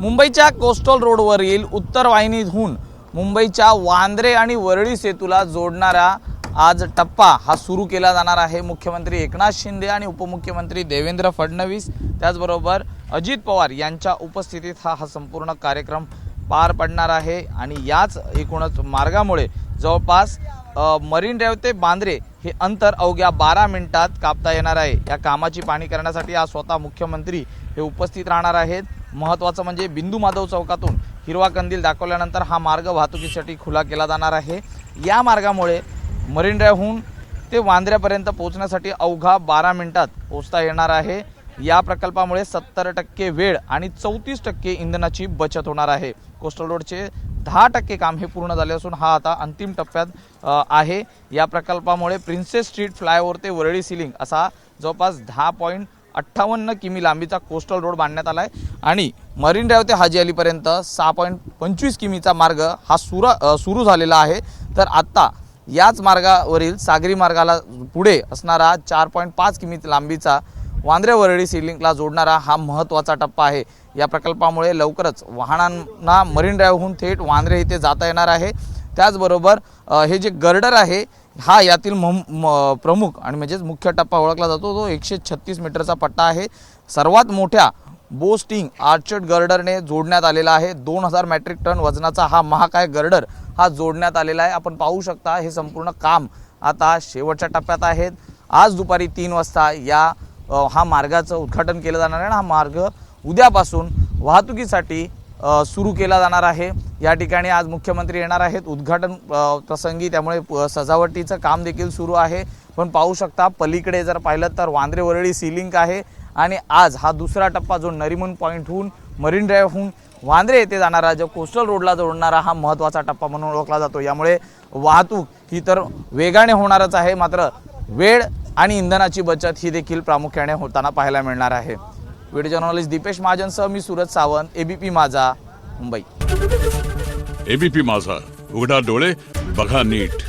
मुंबईच्या कोस्टल रोडवरील उत्तर वाहिनीतून मुंबईच्या वांद्रे आणि वरळी सेतूला जोडणारा आज टप्पा हा सुरू केला जाणार आहे। मुख्यमंत्री एकनाथ शिंदे आणि उपमुख्यमंत्री देवेंद्र फडणवीस त्याचबरोबर अजित पवार यांच्या उपस्थितीत हा संपूर्ण कार्यक्रम पार पडणार आहे। आणि याच एकूणच मार्गामुळे जवळपास मरीन ड्राइव्ह ते बांद्रे हे अंतर अवघ्या 12 मिनिटात कापता येणार आहे। या कामाची पाहणी करण्यासाठी आज स्वतः मुख्यमंत्री हे उपस्थित राहणार आहेत। महत्त्वाचं म्हणजे बिंदू माधव चौकातून हिरवा कंदील दाखवल्यानंतर हा मार्ग वाहतुकीसाठी खुला केला जाणार आहे। या मार्गामुळे मरीन ड्राइव्हहून ते वांद्र्यापर्यंत पोहोचण्यासाठी अवघा 12 मिनिटात पोहोचता येणार आहे। या प्रकल्पामुळे 70% वेळ आणि 34% इंधनाची बचत होणार आहे। कोस्टल रोडचे 10% काम हे पूर्ण झाले असून हा आता अंतिम टप्प्यात आहे। या प्रकल्पामुळे प्रिन्सेस स्ट्रीट फ्लायओव्हर ते वरळी सीलिंग असा जवळपास 10.58 किमी लांबीचा कोस्टल रोड बांधण्यात आला आहे आणि मरीन ड्राइव्ह ते हाजी अलीपर्यंत 6.25 किमीचा मार्ग हा सुरू झालेला आहे। तर आता याच मार्गावरील सागरी मार्गाला पुढे असणारा 4.5 किमी लांबीचा वांद्रे वरळी सीलिंगला जोडणारा हा महत्त्वाचा टप्पा आहे। या प्रकल्पामुळे लवकरच वाहनांना मरीन ड्राइव्हहून थेट वांद्रे येथे जाता येणार आहे। त्याचबरोबर हे जे गर्डर आहे हा यातील प्रमुख आणि म्हणजेच मुख्य टप्पा ओळखला जातो। तो 136 मीटरचा पट्टा आहे। सर्वात मोठ्या बोस्टिंग आर्चर्ड गर्डरने जोडण्यात आलेला आहे। 2000 मेट्रिक टन वजनाचा हा महाकाय गर्डर हा जोडण्यात आलेला आहे। आपण पाहू शकता हे संपूर्ण काम आता शेवटच्या टप्प्यात आहे। आज दुपारी 3 वाजता हा मार्गाचं उद्घाटन केलं जाणार आहे। हा मार्ग उद्यापासून वाहतुकीसाठी सुरू केला जाणार आहे। या ठिकाणी आज मुख्यमंत्री येणार आहेत उद्घाटन प्रसंगी, त्यामुळे सजावटीचं काम देखील सुरू आहे। पण पाहू शकता पलीकडे जर पाहिलं तर वांद्रे वरळी सीलिंग आहे आणि आज हा दुसरा टप्पा जो नरिमन पॉईंटहून मरीन ड्राइव्हहून वांद्रे येथे जाणारा जो कोस्टल रोडला जोडणारा हा महत्त्वाचा टप्पा म्हणून ओळखला जातो। यामुळे वाहतूक ही तर वेगाने होणारच आहे, मात्र वेळ आणि इंधनाची बचत ही देखील प्रामुख्याने होताना पाहायला मिळणार आहे। व्हिडिओ जर्नलिस्ट दीपेश महाजनसह मी सूरज सावंत, एबीपी माझा, मुंबई। एबीपी माझा, उघडा डोळे बघा नीट।